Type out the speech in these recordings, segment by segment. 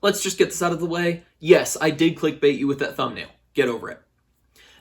Let's just get this out of the way. Yes, I did clickbait you with that thumbnail. Get over it.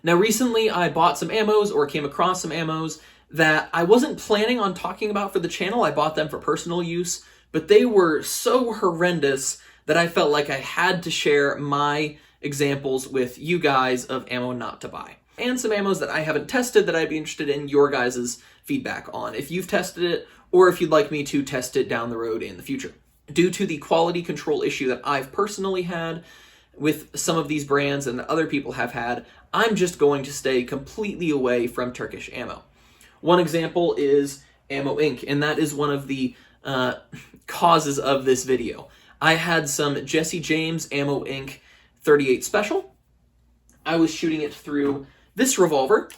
Now recently I bought some ammos or came across some ammos that I wasn't planning on talking about for the channel. I bought them for personal use, but they were so horrendous that I felt like I had to share my examples with you guys of ammo not to buy. And some ammos that I haven't tested that I'd be interested in your guys' feedback on, if you've tested it or if you'd like me to test it down the road in the future. Due to the quality control issue that I've personally had with some of these brands and that other people have had, I'm just going to stay completely away from Turkish ammo. One example is Ammo Inc., and that is one of the causes of this video. I had some Jesse James Ammo Inc. 38 Special. I was shooting it through this revolver,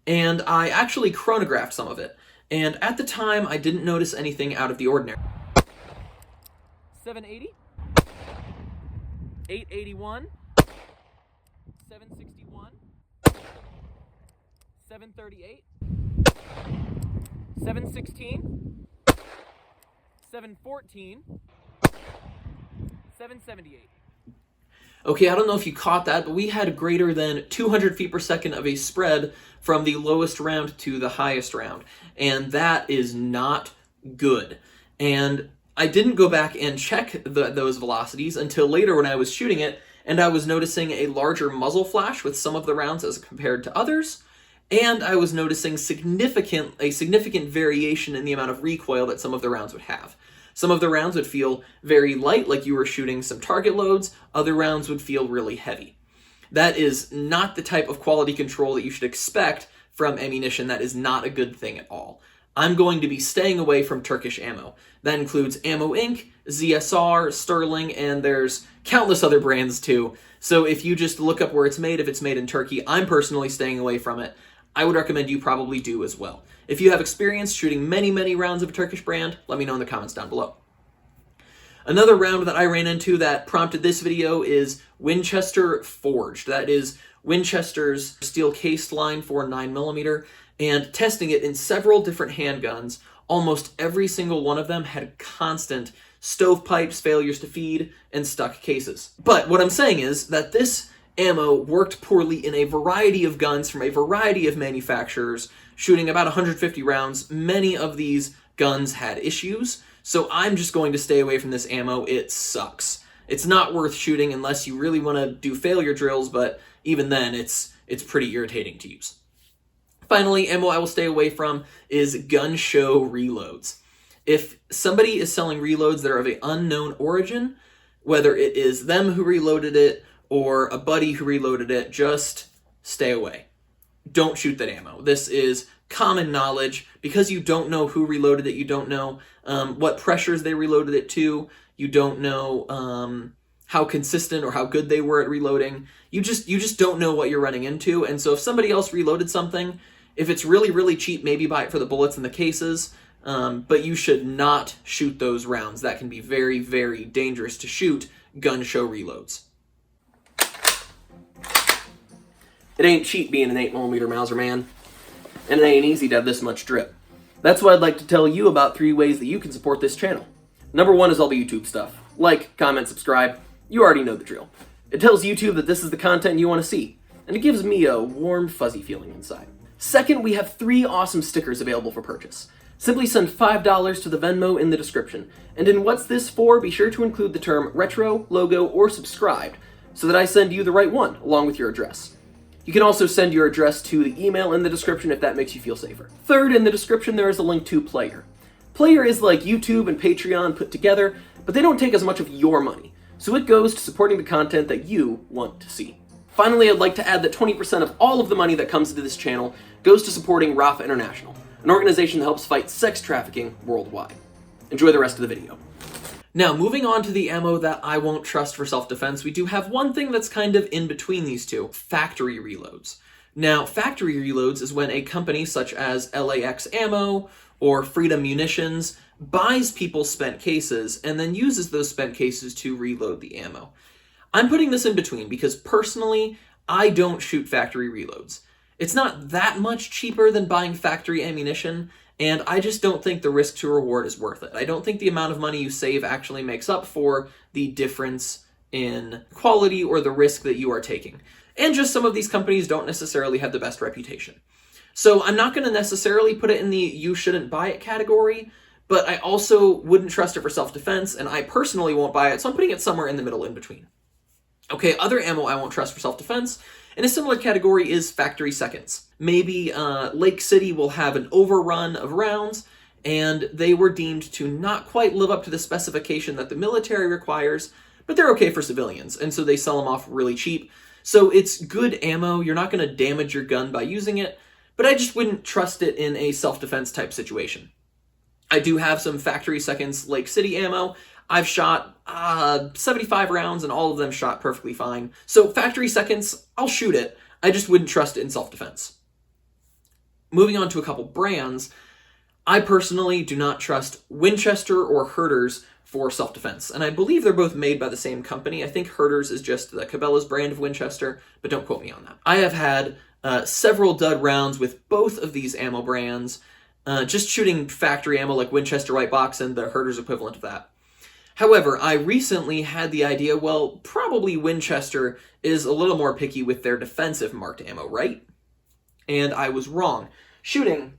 and I actually chronographed some of it. And at the time, I didn't notice anything out of the ordinary. 780, 881, 761, 738, 716, 714, 778. Okay, I don't know if you caught that, but we had greater than 200 feet per second of a spread from the lowest round to the highest round, and that is not good. And I didn't go back and check those velocities until later when I was shooting it, and I was noticing a larger muzzle flash with some of the rounds as compared to others, and I was noticing a significant variation in the amount of recoil that some of the rounds would have. Some of the rounds would feel very light, like you were shooting some target loads. Other rounds would feel really heavy. That is not the type of quality control that you should expect from ammunition. That is not a good thing at all. I'm going to be staying away from Turkish ammo. That includes Ammo Inc., ZSR, Sterling, and there's countless other brands too. So if you just look up where it's made, if it's made in Turkey, I'm personally staying away from it. I would recommend you probably do as well. If you have experience shooting many rounds of a Turkish brand, let me know in the comments down below. Another round that I ran into that prompted this video is Winchester Forged. That is Winchester's steel cased line for 9mm, and testing it in several different handguns, almost every single one of them had constant stovepipes, failures to feed, and stuck cases. But what I'm saying is that this ammo worked poorly in a variety of guns from a variety of manufacturers, shooting about 150 rounds. Many of these guns had issues, so I'm just going to stay away from this ammo. It sucks. It's not worth shooting unless you really want to do failure drills, but even then, it's pretty irritating to use. Finally, ammo I will stay away from is gun show reloads. If somebody is selling reloads that are of an unknown origin, whether it is them who reloaded it or a buddy who reloaded it, just stay away. Don't shoot that ammo. This is common knowledge. Because you don't know who reloaded it, you don't know what pressures they reloaded it to, you don't know how consistent or how good they were at reloading. You just don't know what you're running into. And so if somebody else reloaded something, if it's really cheap, maybe buy it for the bullets and the cases, but you should not shoot those rounds. That can be very dangerous to shoot gun show reloads. It ain't cheap being an 8mm Mauser Man, and it ain't easy to have this much drip. That's why I'd like to tell you about 3 ways that you can support this channel. Number 1 is all the YouTube stuff. Like, comment, subscribe. You already know the drill. It tells YouTube that this is the content you want to see, and it gives me a warm, fuzzy feeling inside. Second, we have 3 awesome stickers available for purchase. Simply send $5 to the Venmo in the description, and in What's This For, be sure to include the term retro, logo, or subscribed so that I send you the right one along with your address. You can also send your address to the email in the description if that makes you feel safer. Third, in the description there is a link to Player. Player is like YouTube and Patreon put together, but they don't take as much of your money, so it goes to supporting the content that you want to see. Finally, I'd like to add that 20% of all of the money that comes into this channel goes to supporting Rafa International, an organization that helps fight sex trafficking worldwide. Enjoy the rest of the video. Now, moving on to the ammo that I won't trust for self-defense, we do have one thing that's kind of in between these two: factory reloads. Now, factory reloads is when a company such as LAX Ammo or Freedom Munitions buys people's spent cases and then uses those spent cases to reload the ammo. I'm putting this in between because personally, I don't shoot factory reloads. It's not that much cheaper than buying factory ammunition, And I just don't think the risk to reward is worth it. I don't think the amount of money you save actually makes up for the difference in quality or the risk that you are taking. And just some of these companies don't necessarily have the best reputation. So I'm not going to necessarily put it in the you shouldn't buy it category, but I also wouldn't trust it for self-defense, and I personally won't buy it, so I'm putting it somewhere in the middle in between. Okay, other ammo I won't trust for self-defense in a similar category is factory seconds. Maybe Lake City will have an overrun of rounds, and they were deemed to not quite live up to the specification that the military requires, but they're okay for civilians, and so they sell them off really cheap. So it's good ammo, you're not going to damage your gun by using it, but I just wouldn't trust it in a self-defense type situation. I do have some factory seconds Lake City ammo. I've shot 75 rounds and all of them shot perfectly fine. So factory seconds, I'll shoot it. I just wouldn't trust it in self-defense. Moving on to a couple brands, I personally do not trust Winchester or Herter's for self-defense. And I believe they're both made by the same company. I think Herter's is just the Cabela's brand of Winchester, but don't quote me on that. I have had several dud rounds with both of these ammo brands, just shooting factory ammo like Winchester White Box and the Herter's equivalent of that. However, I recently had the idea, well, probably Winchester is a little more picky with their defensive marked ammo, right? And I was wrong. Shooting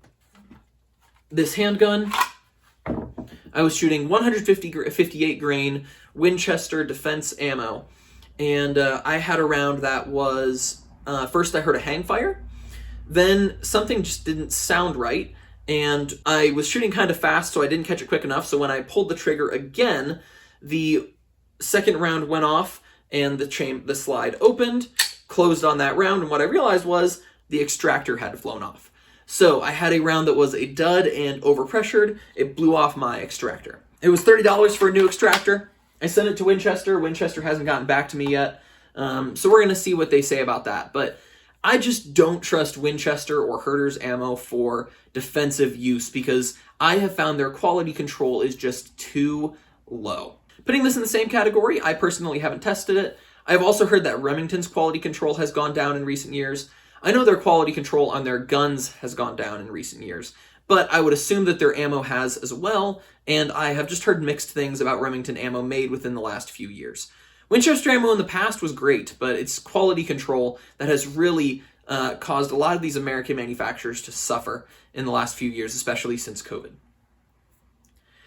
this handgun, I was shooting 158 grain Winchester defense ammo, and I had a round that was, first I heard a hang fire, then something just didn't sound right, and I was shooting kind of fast, so I didn't catch it quick enough, so when I pulled the trigger again, the second round went off, and the slide opened, closed on that round, and what I realized was the extractor had flown off. So I had a round that was a dud and overpressured. It blew off my extractor. It was $30 for a new extractor. I sent it to Winchester. Winchester hasn't gotten back to me yet. So we're going to see what they say about that. But I just don't trust Winchester or Herter's ammo for defensive use because I have found their quality control is just too low. Putting this in the same category, I personally haven't tested it. I've also heard that Remington's quality control has gone down in recent years. I know their quality control on their guns has gone down in recent years, but I would assume that their ammo has as well, and I have just heard mixed things about Remington ammo made within the last few years. Winchester ammo in the past was great, but it's quality control that has really caused a lot of these American manufacturers to suffer in the last few years, especially since COVID.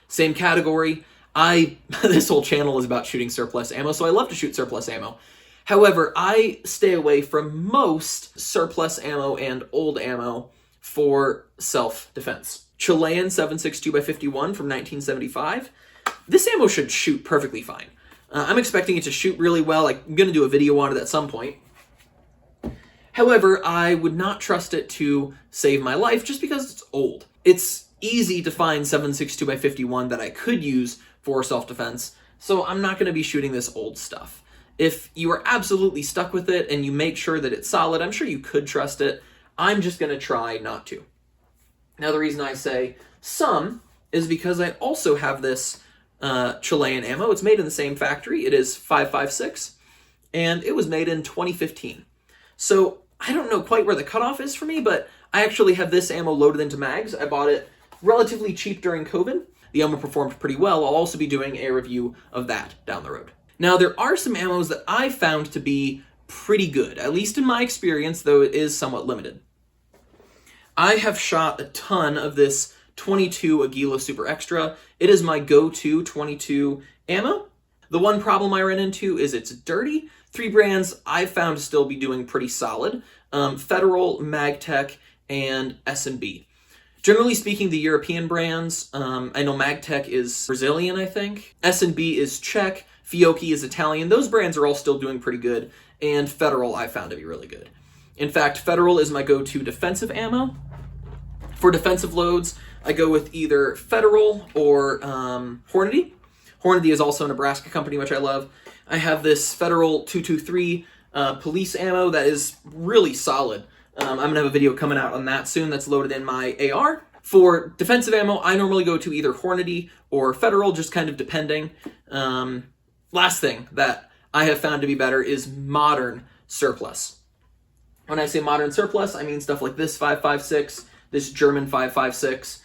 Same category. This whole channel is about shooting surplus ammo, so I love to shoot surplus ammo. However, I stay away from most surplus ammo and old ammo for self-defense. Chilean 7.62x51 from 1975. This ammo should shoot perfectly fine. I'm expecting it to shoot really well. I'm going to do a video on it at some point. However, I would not trust it to save my life just because it's old. It's easy to find 7.62x51 that I could use for self-defense, so I'm not going to be shooting this old stuff. If you are absolutely stuck with it and you make sure that it's solid, I'm sure you could trust it. I'm just going to try not to. Now, the reason I say some is because I also have this Chilean ammo. It's made in the same factory. It is 5.56, and it was made in 2015. So I don't know quite where the cutoff is for me, but I actually have this ammo loaded into mags. I bought it relatively cheap during COVID. The ammo performed pretty well. I'll also be doing a review of that down the road. Now, there are some ammos that I found to be pretty good, at least in my experience, though it is somewhat limited. I have shot a ton of this 22 Aguila Super Extra. It is my go-to 22 ammo. The one problem I ran into is it's dirty. 3 brands I've found to still be doing pretty solid. Federal, Magtech, and S&B. Generally speaking, the European brands, I know Magtech is Brazilian, I think. S&B is Czech. Fiocchi is Italian. Those brands are all still doing pretty good, and Federal I found to be really good. In fact, Federal is my go-to defensive ammo. For defensive loads, I go with either Federal or Hornady. Hornady is also a Nebraska company, which I love. I have this Federal 223 police ammo that is really solid. I'm going to have a video coming out on that soon that's loaded in my AR. For defensive ammo, I normally go to either Hornady or Federal, just kind of depending. Last thing that I have found to be better is modern surplus. When I say modern surplus, I mean stuff like this 5.56, this German 5.56.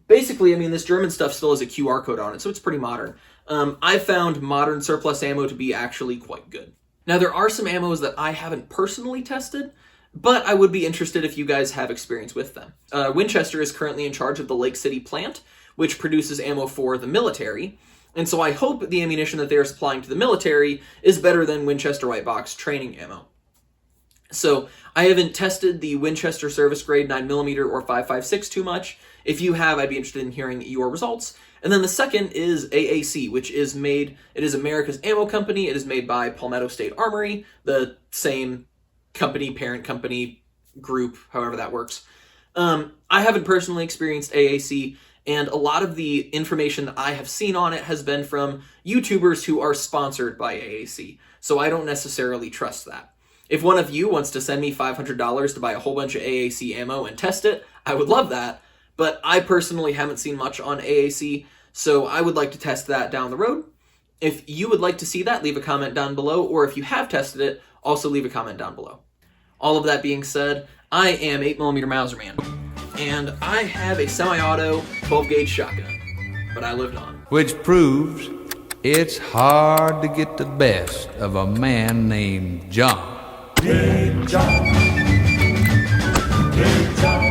Basically, I mean, this German stuff still has a QR code on it, so it's pretty modern. I found modern surplus ammo to be actually quite good. Now, there are some ammos that I haven't personally tested, but I would be interested if you guys have experience with them. Winchester is currently in charge of the Lake City plant, which produces ammo for the military, and so I hope the ammunition that they're supplying to the military is better than Winchester White Box training ammo. So I haven't tested the Winchester service grade 9mm or 5.56 too much. If you have, I'd be interested in hearing your results. And then the second is AAC, which is America's ammo company. It is made by Palmetto State Armory, the same company, parent company, group, however that works. I haven't personally experienced AAC, and a lot of the information that I have seen on it has been from YouTubers who are sponsored by AAC, so I don't necessarily trust that. If one of you wants to send me $500 to buy a whole bunch of AAC ammo and test it, I would love that, but I personally haven't seen much on AAC, so I would like to test that down the road. If you would like to see that, leave a comment down below, or if you have tested it, also leave a comment down below. All of that being said, I am 8mm Mauser Man, and I have a semi-auto 12-gauge shotgun, but I lived on. Which proves it's hard to get the best of a man named John. Big John. Big John.